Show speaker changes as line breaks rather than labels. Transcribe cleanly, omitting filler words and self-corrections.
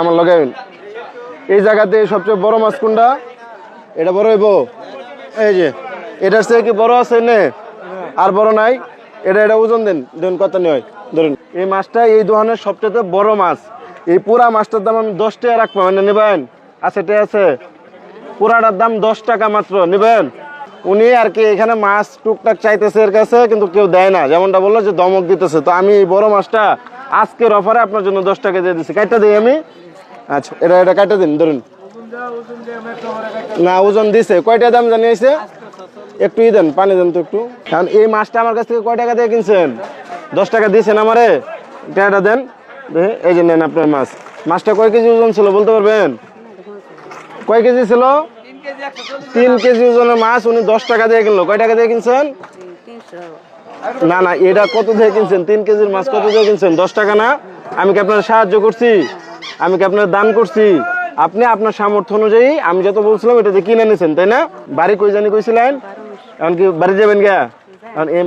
আমার লাগাবেন এই জায়গাতে সবচেয়ে বড় মাছ কোনটা? এটা বড় হইব? এই যে এটার চেয়ে কি বড় আছে নে? আর বড় নাই? এটা ওজন দেন, ধরুন কত নয়। ধরুন এই মাছটা এই দোকানের সবচেয়ে বড় মাছ। এই পুরা মাছটার দাম আমি 10 টাকা রাখবো, মানে নেবেন? আছে ঠিক আছে, পুরাটার দাম 10 টাকা মাত্র, নেবেন? উনি আর কি এখানে মাছ টুকটাক চাইতেছে এর কাছে, কিন্তু কেউ দেয় না, যেমনটা বললো যে দমক দিতেছে। তো আমি এই বড় মাছটা আজকের অফারে আপনার জন্য 10 টাকা দিয়ে দিচ্ছি, কাইটা দিই আমি। আচ্ছা এটা কাইটা দিন। ধরুন না, ওজন দিছে, কয়টা দাম জানিয়েছে? একটু দেন, পানি দেন তো একটু। কারণ এই মাছটা আমার কাছ থেকে কয় টাকা দিয়ে কিনছেন? 10 টাকা দিয়েছেন আমারে, টাকাটা দেন। এই যে নেন আপনার মাছ। মাছটা কয় কেজি ওজন ছিল বলতে পারবেন? কয় কেজি ছিল? 3 কেজি ওজনের মাছ উনি 10 টাকা দিয়ে কিনলো। কয় টাকা দিয়ে কিনছেন? না না, এটা কত দিয়ে কিনছেন? 3 কেজির মাছ কত দিয়ে কিনছেন? 10 টাকা না? আমি কি আপনার সাহায্য করছি? আমি কি আপনার দান করছি? আপনি আপনার সামর্থ্য অনুযায়ী আমি যত বলছিলাম এটা দিয়ে কিনে নিয়েছেন, তাই না? বাড়ি কই জানি কইছিলেন? এখন কি বাড়ি যাবেন গা? এখন এই